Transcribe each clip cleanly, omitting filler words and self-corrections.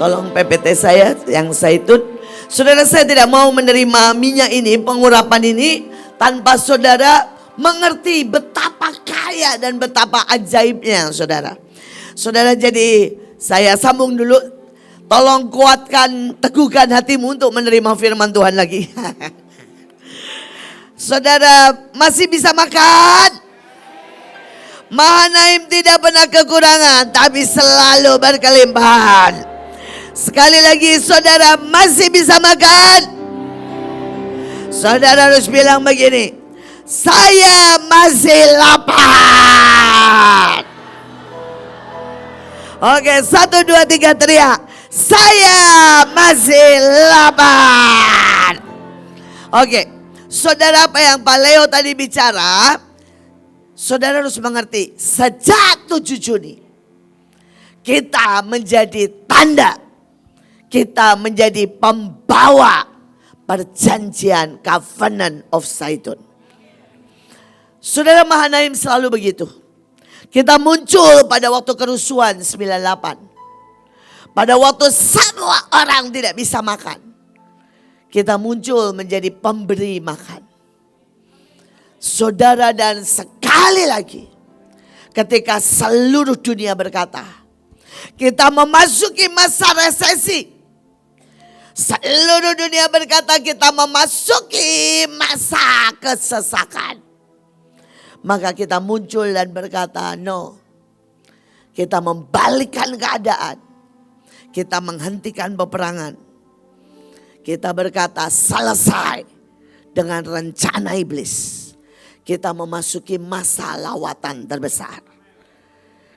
Tolong PPT saya yang zaitun. Saudara, saya tidak mau menerima minyak ini, pengurapan ini, tanpa saudara mengerti betapa kaya dan betapa ajaibnya saudara. Saudara, jadi saya sambung dulu. Tolong kuatkan, teguhkan hatimu untuk menerima firman Tuhan lagi. Saudara masih bisa makan? Mahanaim tidak pernah kekurangan, tapi selalu berkelimpahan. Sekali lagi, saudara masih bisa makan? Saudara harus bilang begini, saya masih lapar. Oke, 1, 2, 3 teriak, saya masih lapar. Oke, saudara, apa yang Pak Leo tadi bicara, saudara harus mengerti, sejak 7 Juni kita menjadi tanda, kita menjadi pembawa perjanjian Covenant of Zaitun. Saudara, Mahanaim selalu begitu. Kita muncul pada waktu kerusuhan 98. Pada waktu semua orang tidak bisa makan, kita muncul menjadi pemberi makan. Saudara, dan sekali lagi ketika seluruh dunia berkata, kita memasuki masa resesi. Seluruh dunia berkata kita memasuki masa kesesakan. Maka kita muncul dan berkata, no. Kita membalikkan keadaan. Kita menghentikan peperangan. Kita berkata selesai dengan rencana iblis. Kita memasuki masa lawatan terbesar.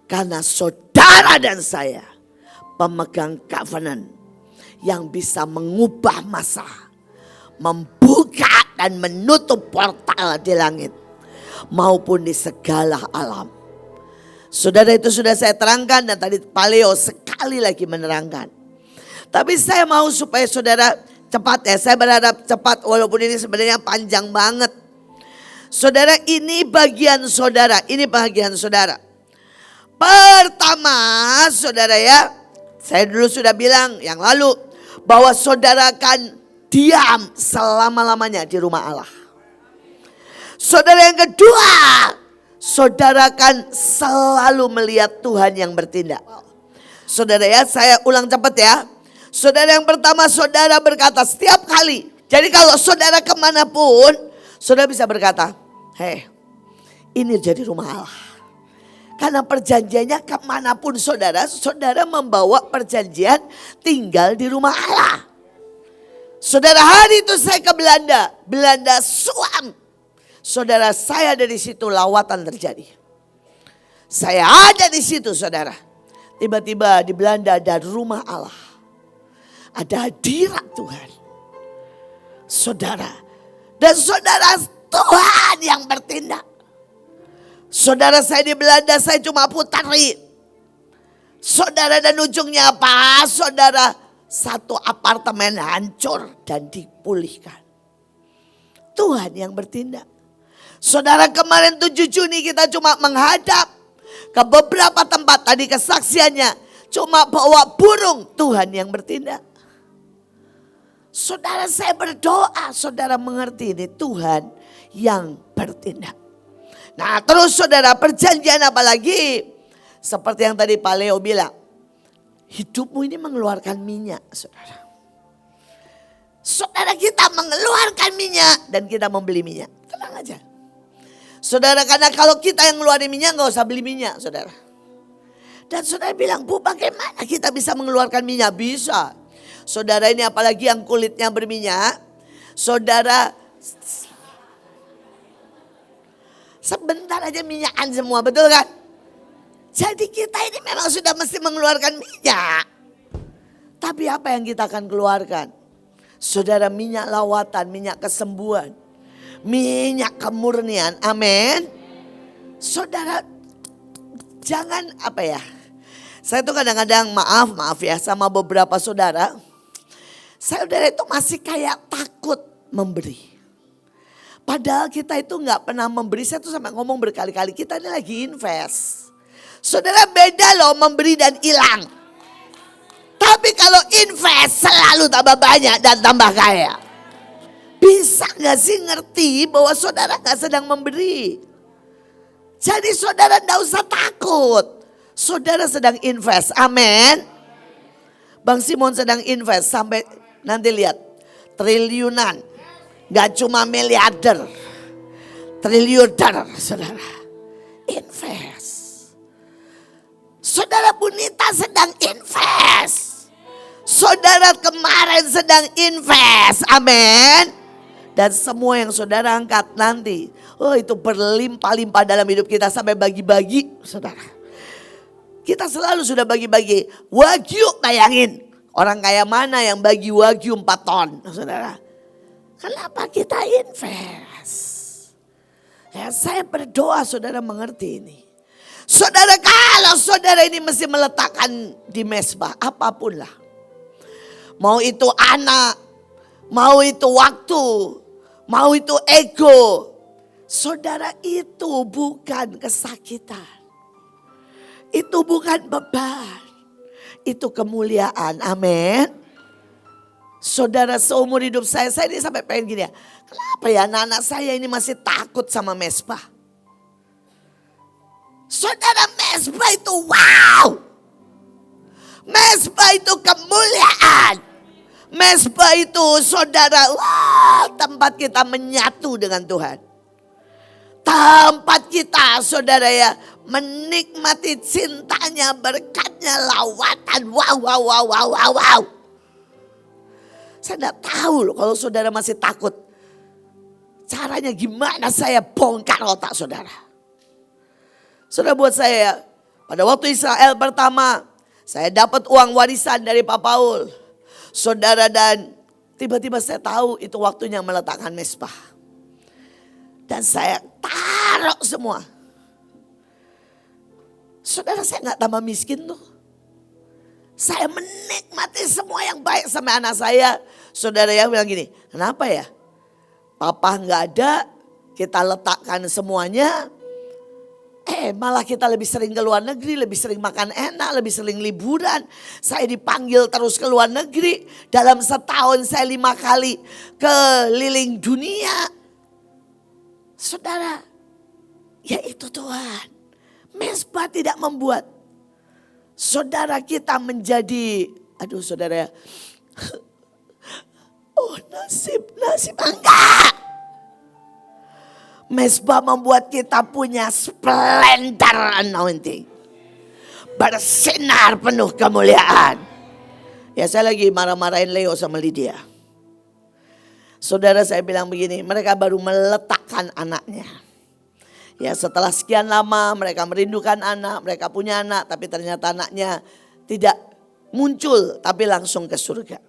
Karena saudara dan saya pemegang covenant yang bisa mengubah masa, membuka dan menutup portal di langit maupun di segala alam. Saudara, itu sudah saya terangkan dan tadi Pak Leo sekali lagi menerangkan. Tapi saya mau supaya saudara cepat ya, saya berharap cepat walaupun ini sebenarnya panjang banget. Saudara, ini bagian saudara, ini bagian saudara. Pertama, saudara ya, saya dulu sudah bilang yang lalu bahwa saudara akan diam selama-lamanya di rumah Allah. Saudara, yang kedua, saudara akan selalu melihat Tuhan yang bertindak. Saudara ya, saya ulang cepat ya. Saudara, yang pertama, saudara berkata setiap kali. Jadi kalau saudara kemanapun, saudara bisa berkata, hei, ini jadi rumah Allah. Karena perjanjiannya kemanapun saudara, saudara membawa perjanjian tinggal di rumah Allah. Saudara, hari itu saya ke Belanda, Belanda suam. Saudara, saya ada di situ, lawatan terjadi. Saya ada di situ, saudara. Tiba-tiba di Belanda ada rumah Allah. Ada hadirat Tuhan. Saudara, dan saudara, Tuhan yang bertindak. Saudara, saya di Belanda, saya cuma putari. Saudara, dan ujungnya apa? Saudara, satu apartemen hancur dan dipulihkan. Tuhan yang bertindak. Saudara, kemarin 7 Juni kita cuma menghadap ke beberapa tempat. Tadi kesaksiannya cuma bawa burung. Tuhan yang bertindak. Saudara, saya berdoa saudara mengerti ini Tuhan yang bertindak. Nah, terus saudara, perjanjian apa lagi? Seperti yang tadi Pak Leo bilang, hidupmu ini mengeluarkan minyak, saudara. Saudara, kita mengeluarkan minyak dan kita membeli minyak. Tenang aja. Saudara, karena kalau kita yang ngeluarin minyak, gak usah beli minyak, saudara. Dan saudara bilang, Bu, bagaimana kita bisa mengeluarkan minyak? Bisa. Saudara, ini apalagi yang kulitnya berminyak. Saudara, sebentar aja minyakan semua, betul kan? Jadi kita ini memang sudah mesti mengeluarkan minyak. Tapi apa yang kita akan keluarkan? Saudara, minyak lawatan, minyak kesembuhan, minyak kemurnian, amin. Saudara, jangan apa ya. Saya tuh kadang-kadang maaf ya sama beberapa saudara. Saudara itu masih kayak takut memberi. Padahal kita itu gak pernah memberi. Saya tuh sampai ngomong berkali-kali, kita ini lagi invest. Saudara, beda loh memberi dan hilang. Tapi Tapi kalau invest selalu tambah banyak dan tambah kaya. Bisa gak sih ngerti bahwa saudara gak sedang memberi? Jadi saudara gak usah takut. Saudara sedang invest, amin. Bang Simon sedang invest sampai nanti lihat triliunan. Gak cuma miliarder, triliuner saudara. Invest. Saudara Bunita sedang invest. Saudara kemarin sedang invest, amin. Dan semua yang saudara angkat nanti, oh itu berlimpah-limpah dalam hidup kita sampai bagi-bagi, saudara. Kita selalu sudah bagi-bagi. Wagyu, bayangin. Orang kaya mana yang bagi wagyu 4 ton, saudara. Kenapa kita invest? Ya, saya berdoa saudara mengerti ini. Saudara, kalau saudara ini mesti meletakkan di mesbah, apapun lah. Mau itu anak, mau itu waktu, mau itu ego. Saudara, itu bukan kesakitan. Itu bukan beban. Itu kemuliaan. Amin. Saudara, seumur hidup saya ini sampai pengen gini ya. Kenapa ya anak-anak saya ini masih takut sama mesbah? Saudara, mesbah itu wow. Mesbah itu kemuliaan. Mesbah itu saudara, wah, tempat kita menyatu dengan Tuhan. Tempat kita saudara ya menikmati cintanya, berkatnya, lawatan. Wow. Saya tidak tahu loh kalau saudara masih takut. Caranya gimana saya bongkar otak saudara. Saudara, buat saya pada waktu Israel pertama saya dapat uang warisan dari Pak Paul. Saudara, dan tiba-tiba saya tahu itu waktunya meletakkan mesbah. Dan saya taruh semua. Saudara, saya gak tambah miskin tuh. Saya menikmati semua yang baik sama anak saya. Saudara yang bilang gini, kenapa ya? Papa gak ada, kita letakkan semuanya. Malah kita lebih sering ke luar negeri, lebih sering makan enak, lebih sering liburan. Saya dipanggil terus ke luar negeri. Dalam setahun saya 5 kali keliling dunia. Saudara, ya itu Tuhan. Mesbah tidak membuat saudara kita menjadi, aduh saudara ya. Oh nasib enggak. Mesbah membuat kita punya splendor anointing. Bersinar penuh kemuliaan. Ya, saya lagi marah-marahin Leo sama Lydia. Saudara, saya bilang begini, mereka baru meletakkan anaknya. Ya, setelah sekian lama mereka merindukan anak, mereka punya anak, tapi ternyata anaknya tidak muncul, tapi langsung ke surga.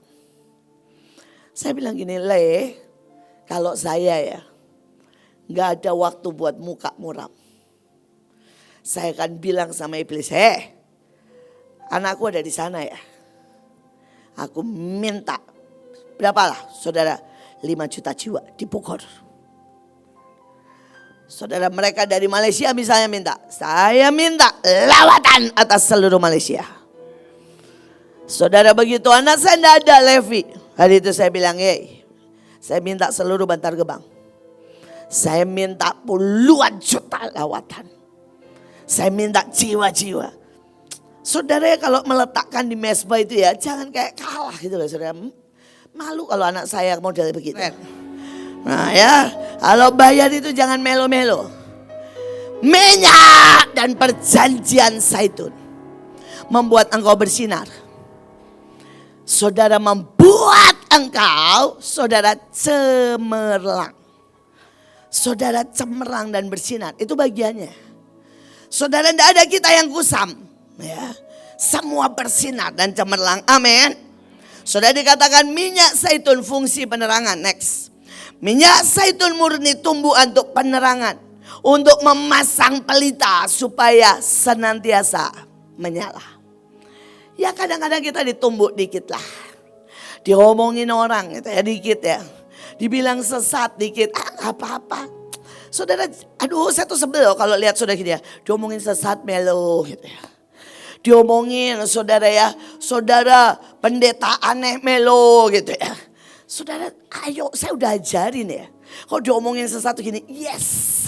Saya bilang gini, Le, kalau saya ya, gak ada waktu buat muka muram. Saya akan bilang sama iblis, anakku ada di sana ya. Aku minta, berapalah saudara, 5 juta jiwa di Bogor. Saudara, mereka dari Malaysia misalnya minta, saya minta lawatan atas seluruh Malaysia. Saudara, begitu anak saya tidak ada, Levi. Hari itu saya bilang, saya minta seluruh Bantar Gebang. Saya minta puluhan juta lawatan. Saya minta jiwa-jiwa. Saudara, kalau meletakkan di mesbah itu ya jangan kayak kalah gitu loh saudara. Malu kalau anak saya model begitu. Nah ya, kalau bayar itu jangan melo-melo. Minyak dan perjanjian zaitun membuat engkau bersinar. Saudara, membuat engkau saudara cemerlang. Saudara cemerlang dan bersinar, itu bagiannya. Saudara, tidak ada kita yang kusam. Ya, semua bersinar dan cemerlang, amin. Saudara, dikatakan minyak zaitun fungsi penerangan, next. Minyak zaitun murni tumbuh untuk penerangan. Untuk memasang pelita supaya senantiasa menyala. Ya, kadang-kadang kita ditumbuk dikit lah. Diomongin orang gitu ya, dikit ya. Dibilang sesat dikit, apa-apa. Saudara, aduh saya tuh sebel kalau lihat saudara gitu ya. Diomongin sesat melo gitu ya. Diomongin saudara ya, saudara pendeta aneh melo gitu ya. Saudara, ayo saya udah ajarin ya. Kalau diomongin sesuatu gini, yes,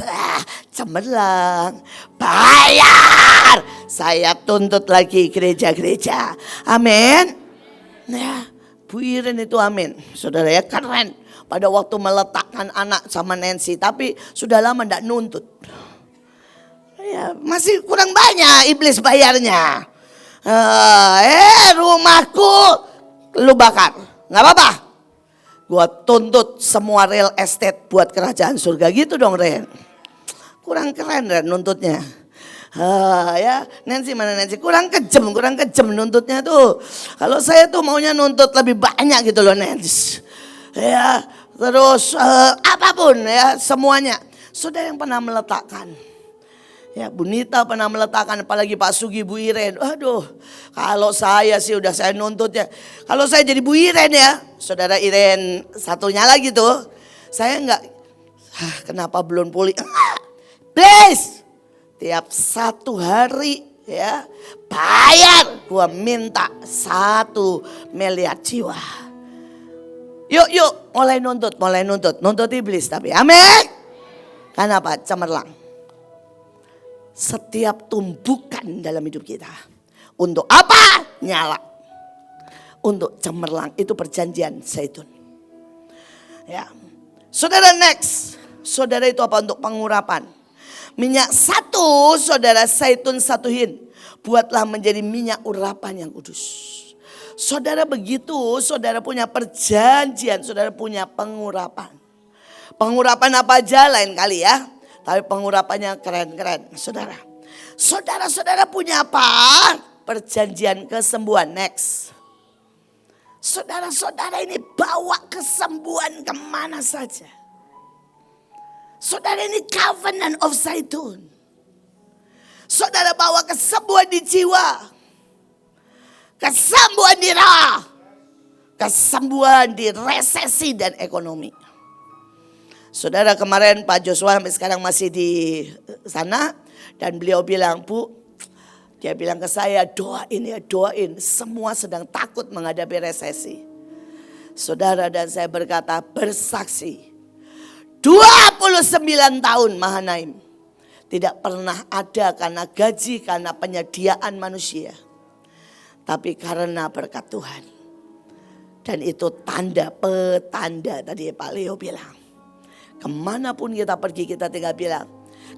cemerlang, bayar. Saya tuntut lagi gereja-gereja. Amin. Ya, Bu Iren itu amin. Saudara ya, keren. Pada waktu meletakkan anak sama Nancy, tapi sudah lama enggak nuntut. Ya, masih kurang banyak iblis bayarnya. Rumahku lu bakar. Nggak apa-apa. Gua tuntut semua real estate buat kerajaan surga gitu dong Ren. Kurang keren Ren nuntutnya. Ya Nancy mana Nancy, kurang kejam nuntutnya tuh. Kalau saya tuh maunya nuntut lebih banyak gitu loh Nancy. Ya terus apapun ya semuanya. Saudara yang pernah meletakkan. Ya Bu Nita pernah meletakkan, apalagi Pak Sugi, Bu Iren. Aduh, kalau saya sih udah saya nuntut ya. Kalau saya jadi Bu Iren ya, Saudara Iren satunya lagi tuh. Saya enggak, kenapa belum pulih? Please, tiap 1 hari ya bayar. Gua minta 1 miliar jiwa. Yuk, mulai nuntut. Nuntut iblis tapi amin. Kenapa? Cemerlang. Setiap tumbukan dalam hidup kita. Untuk apa? Nyala. Untuk cemerlang, itu perjanjian zaitun. Ya. Saudara next. Saudara itu apa? Untuk pengurapan. Minyak 1, saudara zaitun 1 hin. Buatlah menjadi minyak urapan yang kudus. Saudara begitu, saudara punya perjanjian, saudara punya pengurapan. Pengurapan apa aja lain kali ya. Tapi pengurapannya keren-keren. Saudara punya apa? Perjanjian kesembuhan. Next. Saudara-saudara ini bawa kesembuhan kemana saja. Saudara ini covenant of zaitun. Saudara bawa kesembuhan di jiwa. Kesembuhan di roh. Kesembuhan di resesi dan ekonomi. Saudara kemarin Pak Joshua sampai sekarang masih di sana. Dan beliau bilang, Bu, dia bilang ke saya, doain. Semua sedang takut menghadapi resesi. Saudara dan saya berkata, bersaksi. 29 tahun Mahanaim. Tidak pernah ada karena gaji, karena penyediaan manusia. Tapi karena berkat Tuhan. Dan itu petanda tadi Pak Leo bilang. Kemanapun kita pergi kita tinggal bilang.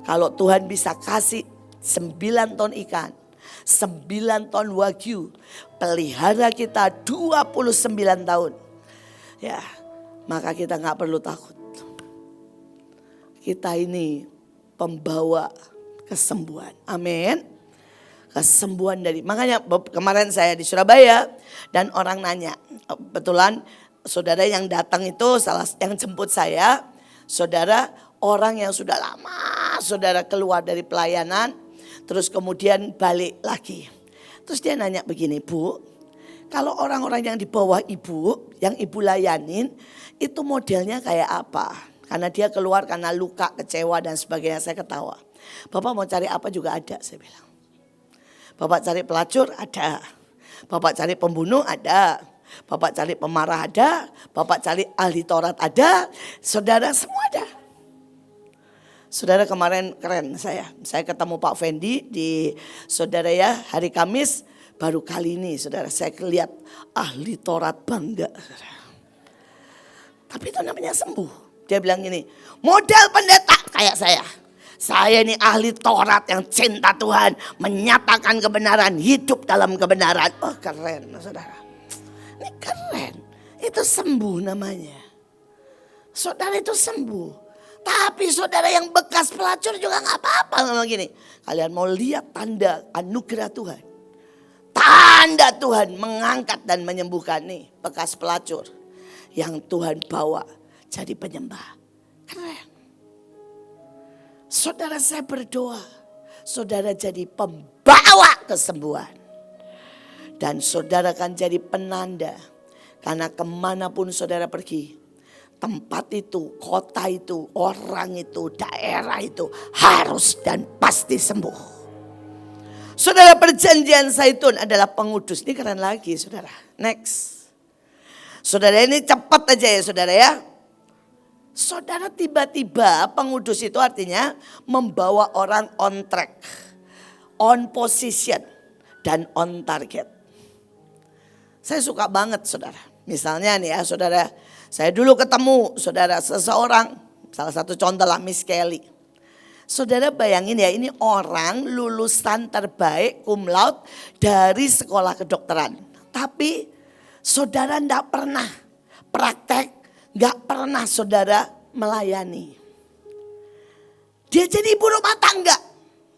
Kalau Tuhan bisa kasih 9 ton ikan. 9 ton wagyu. Pelihara kita 29 tahun. Ya, maka kita gak perlu takut. Kita ini pembawa kesembuhan. Amin. Kesembuhan dari, makanya kemarin saya di Surabaya. Dan orang nanya. Betulan saudara yang datang itu yang jemput saya. Saudara orang yang sudah lama saudara keluar dari pelayanan. Terus kemudian balik lagi. Terus dia nanya begini, Bu. Kalau orang-orang yang di bawah ibu, yang ibu layanin. Itu modelnya kayak apa? Karena dia keluar karena luka, kecewa dan sebagainya. Saya ketawa. Bapak mau cari apa juga ada saya bilang. Bapak cari pelacur ada. Bapak cari pembunuh ada. Bapak cari pemarah ada, Bapak cari ahli Taurat ada, saudara semua ada. Saudara kemarin keren saya ketemu Pak Fendi di saudara ya hari Kamis. Baru kali ini saudara saya lihat ahli Taurat bangga. Tapi itu namanya sembuh. Dia bilang gini, model pendeta kayak saya. Saya ini ahli Taurat yang cinta Tuhan, menyatakan kebenaran, hidup dalam kebenaran. Oh keren saudara. Ini keren, itu sembuh namanya. Saudara itu sembuh. Tapi saudara yang bekas pelacur juga gak apa-apa ngomong gini. Kalian mau lihat tanda anugerah Tuhan. Tanda Tuhan mengangkat dan menyembuhkan nih bekas pelacur. Yang Tuhan bawa jadi penyembah. Keren. Saudara saya berdoa. Saudara jadi pembawa kesembuhan. Dan saudara akan jadi penanda. Karena kemanapun saudara pergi. Tempat itu, kota itu, orang itu, daerah itu harus dan pasti sembuh. Saudara, perjanjian zaitun adalah pengudus. Ini keren lagi saudara. Next. Saudara, ini cepat aja ya saudara ya. Saudara, tiba-tiba pengudus itu artinya membawa orang on track, on position, dan on target. Saya suka banget saudara. Misalnya nih ya saudara, saya dulu ketemu saudara seseorang, salah satu contoh lah Miss Kelly. Saudara bayangin ya, ini orang lulusan terbaik cum laude dari sekolah kedokteran. Tapi saudara enggak pernah praktek, enggak pernah saudara melayani. Dia jadi ibu rumah tangga.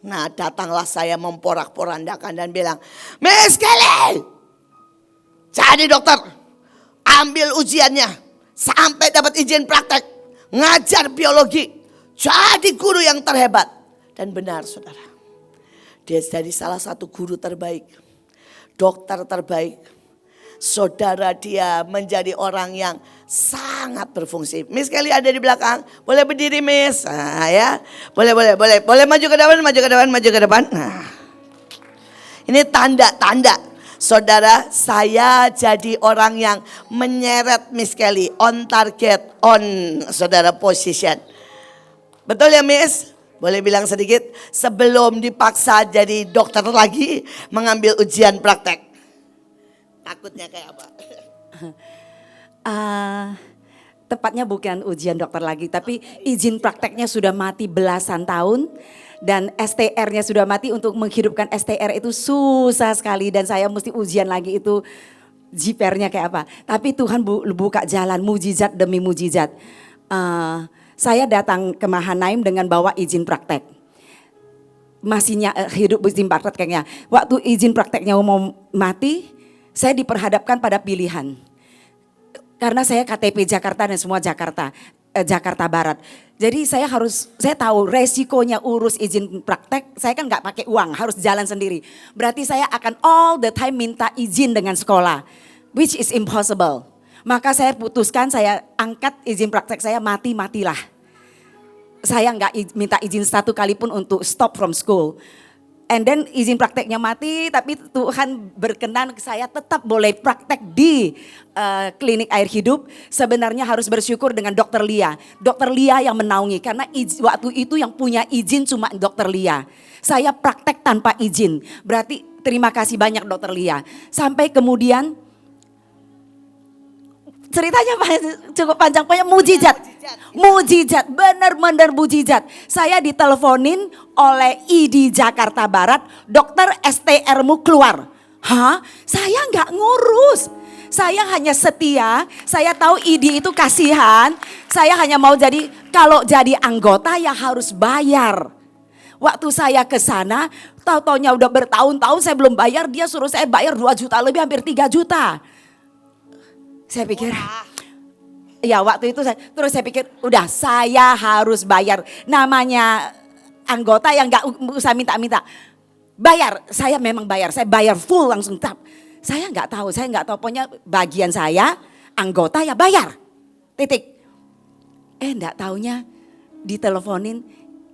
Nah, datanglah saya memporak-porandakan dan bilang, Miss Kelly, jadi dokter, ambil ujiannya sampai dapat izin praktek, ngajar biologi, jadi guru yang terhebat. Dan benar saudara, dia jadi salah satu guru terbaik, dokter terbaik. Saudara, dia menjadi orang yang sangat berfungsi. Miss Kelly ada di belakang, boleh berdiri Miss. Nah, ya, boleh maju ke depan. Nah, ini tanda-tanda. Saudara, saya jadi orang yang menyeret Miss Kelly on target, on saudara position. Betul ya Miss? Boleh bilang sedikit sebelum dipaksa jadi dokter lagi mengambil ujian praktek. Takutnya kayak apa? Tepatnya bukan ujian dokter lagi, tapi izin prakteknya sudah mati belasan tahun. Dan STR-nya sudah mati. Untuk menghidupkan STR itu susah sekali. Dan saya mesti ujian lagi itu JPR-nya kayak apa. Tapi Tuhan buka jalan mujizat demi mujizat. Saya datang ke Mahanaim dengan bawa izin praktek. Masihnya hidup izin prakteknya. Waktu izin prakteknya mau mati, saya diperhadapkan pada pilihan. Karena saya KTP Jakarta dan semua Jakarta Barat. Jadi saya tahu resikonya urus izin praktek, saya kan nggak pakai uang, harus jalan sendiri. Berarti saya akan all the time minta izin dengan sekolah, which is impossible. Maka saya putuskan, saya angkat izin praktek saya matilah. Saya nggak minta izin satu kali pun untuk stop from school. And then izin prakteknya mati, tapi Tuhan berkenan saya tetap boleh praktek di klinik air hidup. Sebenarnya harus bersyukur dengan Dokter Lia. Dokter Lia yang menaungi, karena waktu itu yang punya izin cuma Dokter Lia. Saya praktek tanpa izin, berarti terima kasih banyak Dokter Lia. Sampai kemudian ceritanya cukup panjang, pokoknya mujizat, benar-benar mujizat. Saya diteleponin oleh ID Jakarta Barat, dokter STR-mu keluar. Hah? Saya nggak ngurus. Saya hanya setia, saya tahu ID itu kasihan. Saya hanya mau kalau jadi anggota ya harus bayar. Waktu saya ke sana, tahu-taunya udah bertahun-tahun saya belum bayar, dia suruh saya bayar 2 juta lebih, hampir 3 juta. Saya pikir, ya waktu itu terus saya pikir udah saya harus bayar. Namanya anggota yang gak usah minta-minta. Bayar, saya memang bayar, saya bayar full langsung. Saya nggak tahu pokoknya bagian saya anggota ya bayar. Titik. Enggak taunya diteleponin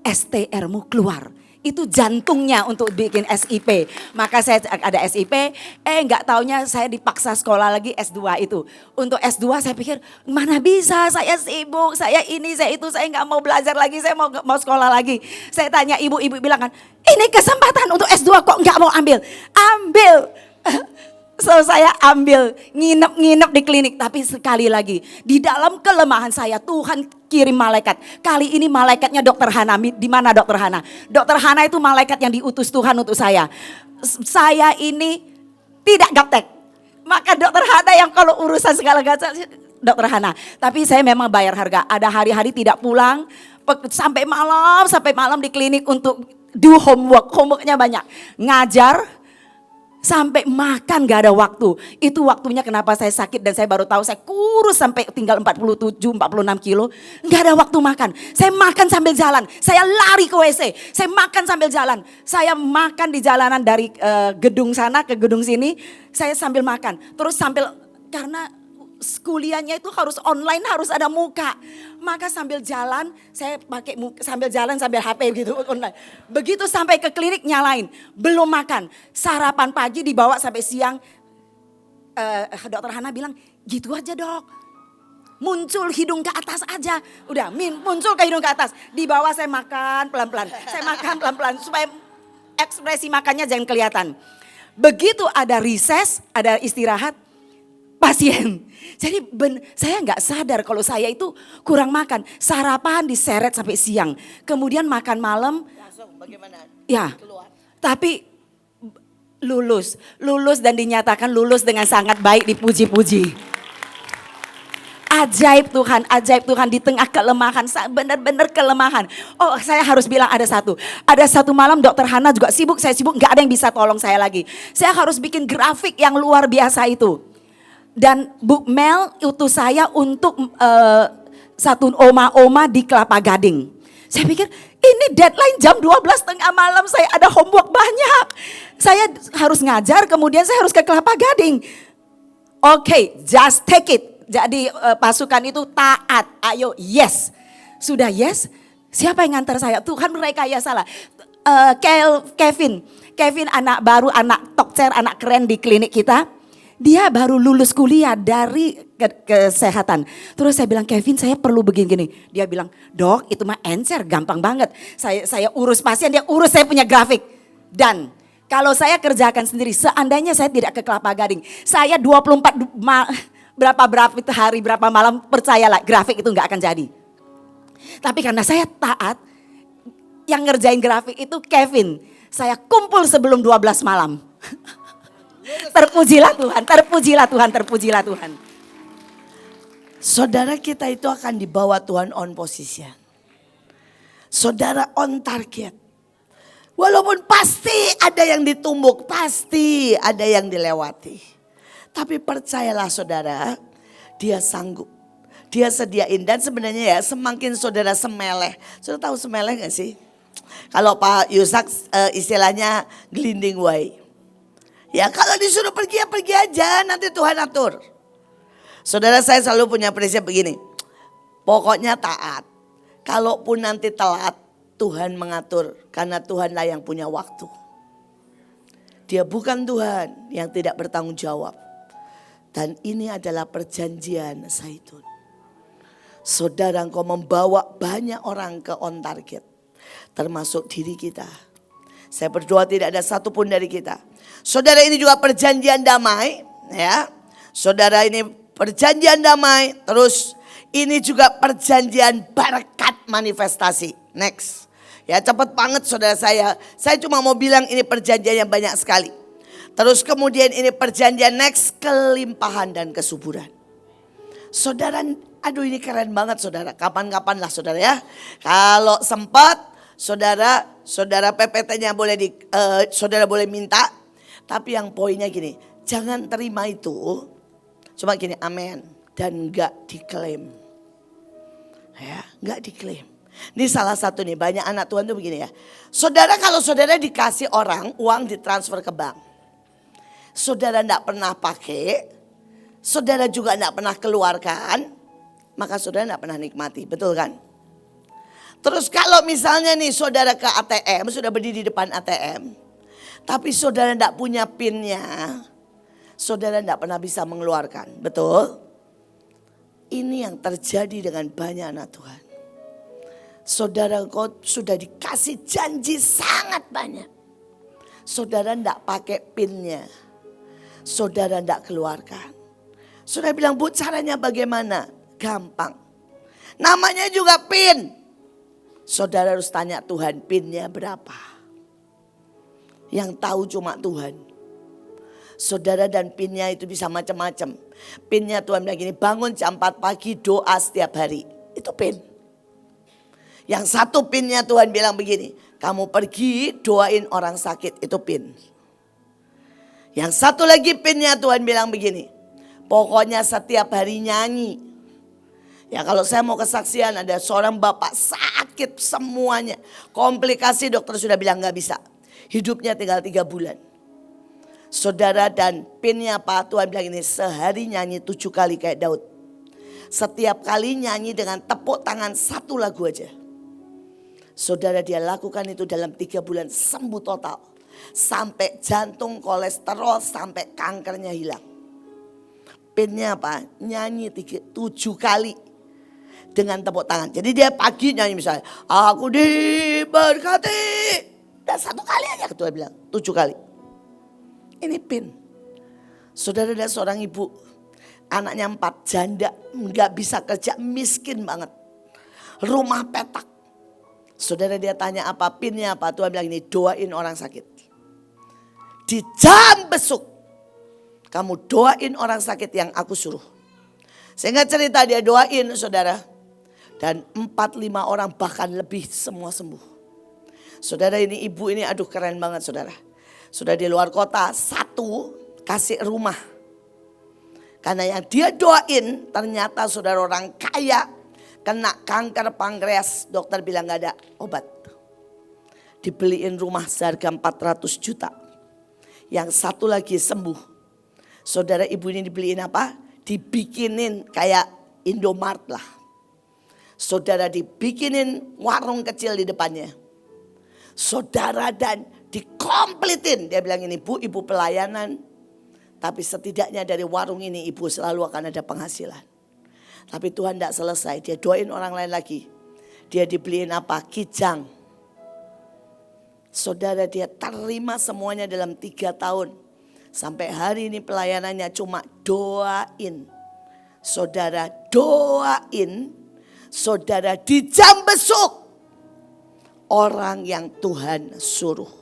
STR-mu keluar. Itu jantungnya untuk bikin SIP. Maka saya ada SIP, enggak taunya saya dipaksa sekolah lagi S2 itu. Untuk S2 saya pikir mana bisa, saya sibuk, saya ini, saya itu, saya enggak mau belajar lagi, saya mau sekolah lagi. Saya tanya ibu bilang kan, ini kesempatan untuk S2 kok enggak mau ambil? Ambil. So saya ambil, nginep di klinik. Tapi sekali lagi, di dalam kelemahan saya Tuhan kirim malaikat. Kali ini malaikatnya Dokter Hana. Di mana Dokter Hana? Dokter Hana itu malaikat yang diutus Tuhan untuk saya. Saya ini tidak gaptek. Maka Dokter Hana yang kalau urusan segala galanya Dokter Hana. Tapi saya memang bayar harga. Ada hari-hari tidak pulang, sampai malam di klinik untuk do homework. Homeworknya banyak. Ngajar. Sampai makan gak ada waktu. Itu waktunya kenapa saya sakit dan saya baru tahu saya kurus sampai tinggal 47-46 kilo. Gak ada waktu makan. Saya makan sambil jalan. Saya lari ke WC. Saya makan sambil jalan. Saya makan di jalanan dari gedung sana ke gedung sini. Saya sambil makan. Terus karena kuliahnya itu harus online, harus ada muka. Maka sambil jalan, saya pakai sambil jalan sambil HP gitu online. Begitu sampai ke klinik nyalain, belum makan. Sarapan pagi dibawa sampai siang. Dokter Hana bilang, gitu aja dok. Muncul hidung ke atas aja. Udah muncul ke hidung ke atas. Di bawah saya makan pelan-pelan. Saya makan pelan-pelan supaya ekspresi makannya jangan kelihatan. Begitu ada recess, ada istirahat, pasien. Jadi saya nggak sadar kalau saya itu kurang makan. Sarapan diseret sampai siang. Kemudian makan malam. Langsung bagaimana? Ya, Keluar. tapi lulus dan dinyatakan lulus dengan sangat baik, dipuji-puji. Ajaib Tuhan di tengah kelemahan, benar-benar kelemahan. Oh, saya harus bilang ada satu malam Dokter Hana juga sibuk, saya sibuk, nggak ada yang bisa tolong saya lagi. Saya harus bikin grafik yang luar biasa itu. Dan Bu Mel utus saya untuk satu oma-oma di Kelapa Gading. Saya pikir ini deadline jam 12 tengah malam, saya ada homework banyak. Saya harus ngajar, kemudian saya harus ke Kelapa Gading. Oke, just take it. Jadi pasukan itu taat, ayo yes. Sudah yes, siapa yang ngantar saya? Tuhan merekayasa salah. Kevin anak baru, anak tokcer, anak keren di klinik kita. Dia baru lulus kuliah dari kesehatan. Terus saya bilang, Kevin saya perlu begini-gini. Dia bilang, dok itu mah encer, gampang banget. Saya urus pasien, dia urus saya punya grafik. Dan kalau saya kerjakan sendiri, seandainya saya tidak ke Kelapa Gading. Saya 24 berapa itu hari, berapa malam, percayalah grafik itu nggak akan jadi. Tapi karena saya taat, yang ngerjain grafik itu Kevin. Saya kumpul sebelum 12 malam. Terpujilah Tuhan. Saudara kita itu akan dibawa Tuhan on position. Saudara on target. Walaupun pasti ada yang ditumbuk, pasti ada yang dilewati. Tapi percayalah saudara, dia sanggup. Dia sediain, dan sebenarnya ya semakin saudara semeleh. Saudara tahu semeleh gak sih? Kalau Pak Yusak istilahnya gelinding way. Ya kalau disuruh pergi ya pergi aja, nanti Tuhan atur. Saudara, saya selalu punya prinsip begini. Pokoknya taat. Kalaupun nanti telat, Tuhan mengatur. Karena Tuhanlah yang punya waktu. Dia bukan Tuhan yang tidak bertanggung jawab. Dan ini adalah perjanjian Zaitun. Saudara, engkau membawa banyak orang ke on target. Termasuk diri kita. Saya berdoa tidak ada satupun dari kita. Saudara, ini juga perjanjian damai. Ya, saudara, ini perjanjian damai. Terus ini juga perjanjian berkat manifestasi. Next. Ya cepat banget saudara saya. Saya cuma mau bilang ini perjanjian yang banyak sekali. Terus kemudian ini perjanjian next, kelimpahan dan kesuburan. Saudara, aduh ini keren banget saudara. Kapan-kapan lah saudara ya. Kalau sempat saudara PPT-nya boleh saudara boleh minta. Tapi yang poinnya gini, jangan terima itu. Cuma gini, amin. Dan enggak diklaim. Ya, enggak diklaim. Ini salah satu nih, banyak anak Tuhan tuh begini ya. Saudara, kalau saudara dikasih orang uang ditransfer ke bank. Saudara enggak pernah pakai, saudara juga enggak pernah keluarkan, maka saudara enggak pernah nikmati, betul kan? Terus kalau misalnya nih saudara ke ATM, sudah berdiri di depan ATM, tapi saudara enggak punya PIN-nya, saudara enggak pernah bisa mengeluarkan, betul? Ini yang terjadi dengan banyak anak Tuhan. Saudara, kau sudah dikasih janji sangat banyak. Saudara enggak pakai PIN-nya. Saudara enggak keluarkan. Saudara bilang, Bu caranya bagaimana? Gampang. Namanya juga PIN. Saudara harus tanya Tuhan, PIN-nya berapa? Yang tahu cuma Tuhan. Saudara, dan PIN-nya itu bisa macam-macam. PIN-nya Tuhan bilang gini, bangun jam 4 pagi doa setiap hari. Itu PIN. Yang satu PIN-nya Tuhan bilang begini, kamu pergi doain orang sakit, itu PIN. Yang satu lagi PIN-nya Tuhan bilang begini, pokoknya setiap hari nyanyi. Ya kalau saya mau kesaksian, ada seorang bapak sakit semuanya. Komplikasi, dokter sudah bilang gak bisa. Hidupnya tinggal 3 bulan. Saudara, dan pinnya apa? Tuhan bilang ini, sehari nyanyi 7 kali kayak Daud. Setiap kali nyanyi dengan tepuk tangan 1 lagu aja. Saudara, dia lakukan itu dalam 3 bulan, sembuh total. Sampai jantung, kolesterol, sampai kankernya hilang. Pinnya apa? Nyanyi 7 kali dengan tepuk tangan. Jadi dia pagi nyanyi misalnya, aku diberkati. Dan 1 kali aja Tuhan bilang, 7 kali. Ini pin. Saudara, ada seorang ibu, anaknya 4, janda, nggak bisa kerja, miskin banget. Rumah petak. Saudara, dia tanya apa pinnya apa? Tuhan bilang ini, doain orang sakit. Di jam besuk, kamu doain orang sakit yang aku suruh. Sehingga cerita dia doain saudara. Dan 4-5 orang bahkan lebih semua sembuh. Saudara, ini ibu ini aduh keren banget saudara. Sudah di luar kota, 1 kasih rumah. Karena yang dia doain ternyata saudara orang kaya kena kanker pankreas. Dokter bilang gak ada obat. Dibeliin rumah seharga 400 juta. Yang 1 lagi sembuh. Saudara, ibu ini dibeliin apa? Dibikinin kayak Indomart lah. Saudara, dibikinin warung kecil di depannya. Saudara, dan dikomplitin. Dia bilang ini, Bu, ibu pelayanan. Tapi setidaknya dari warung ini ibu selalu akan ada penghasilan. Tapi Tuhan tidak selesai. Dia doain orang lain lagi. Dia dibeliin apa? Kijang. Saudara, dia terima semuanya dalam 3 tahun. Sampai hari ini pelayanannya cuma doain. Saudara, doain. Saudara, di jam besuk. Orang yang Tuhan suruh.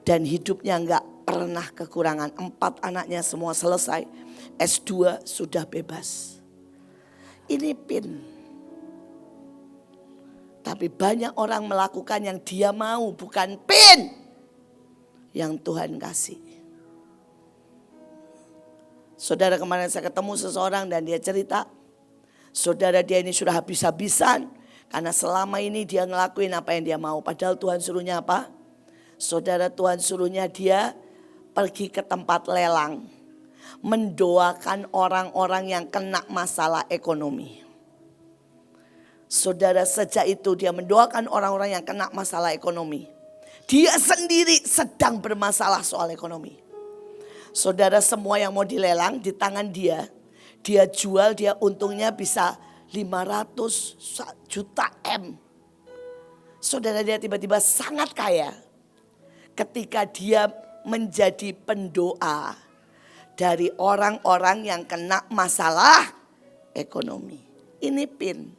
Dan hidupnya enggak pernah kekurangan. 4 anaknya semua selesai. S2 sudah bebas. Ini pin. Tapi banyak orang melakukan yang dia mau, bukan pin. Yang Tuhan kasih. Saudara, kemarin saya ketemu seseorang dan dia cerita. Saudara, dia ini sudah habis-habisan. Karena selama ini dia ngelakuin apa yang dia mau. Padahal Tuhan suruhnya apa? Saudara, Tuhan suruhnya dia pergi ke tempat lelang. Mendoakan orang-orang yang kena masalah ekonomi. Saudara, sejak itu dia mendoakan orang-orang yang kena masalah ekonomi. Dia sendiri sedang bermasalah soal ekonomi. Saudara, semua yang mau dilelang di tangan dia. Dia jual, dia untungnya bisa 500 juta M. Saudara, dia tiba-tiba sangat kaya. Ketika dia menjadi pendoa dari orang-orang yang kena masalah ekonomi. Ini pin.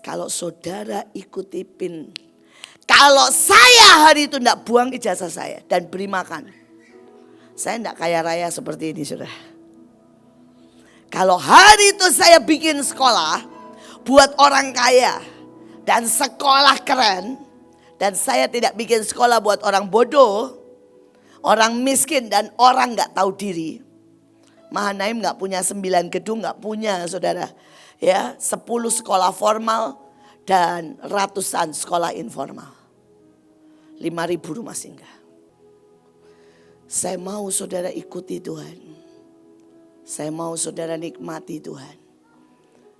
Kalau saudara ikuti pin. Kalau saya hari itu tidak buang ijazah saya dan beri makan. Saya tidak kaya raya seperti ini saudara. Kalau hari itu saya bikin sekolah buat orang kaya dan sekolah keren. Dan saya tidak bikin sekolah buat orang bodoh, orang miskin dan orang gak tahu diri. Mahanaim gak punya 9 gedung, gak punya saudara. Ya, 10 sekolah formal dan ratusan sekolah informal. 5.000 rumah singgah. Saya mau saudara ikuti Tuhan. Saya mau saudara nikmati Tuhan.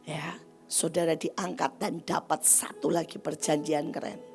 Ya, saudara diangkat dan dapat 1 lagi perjanjian keren.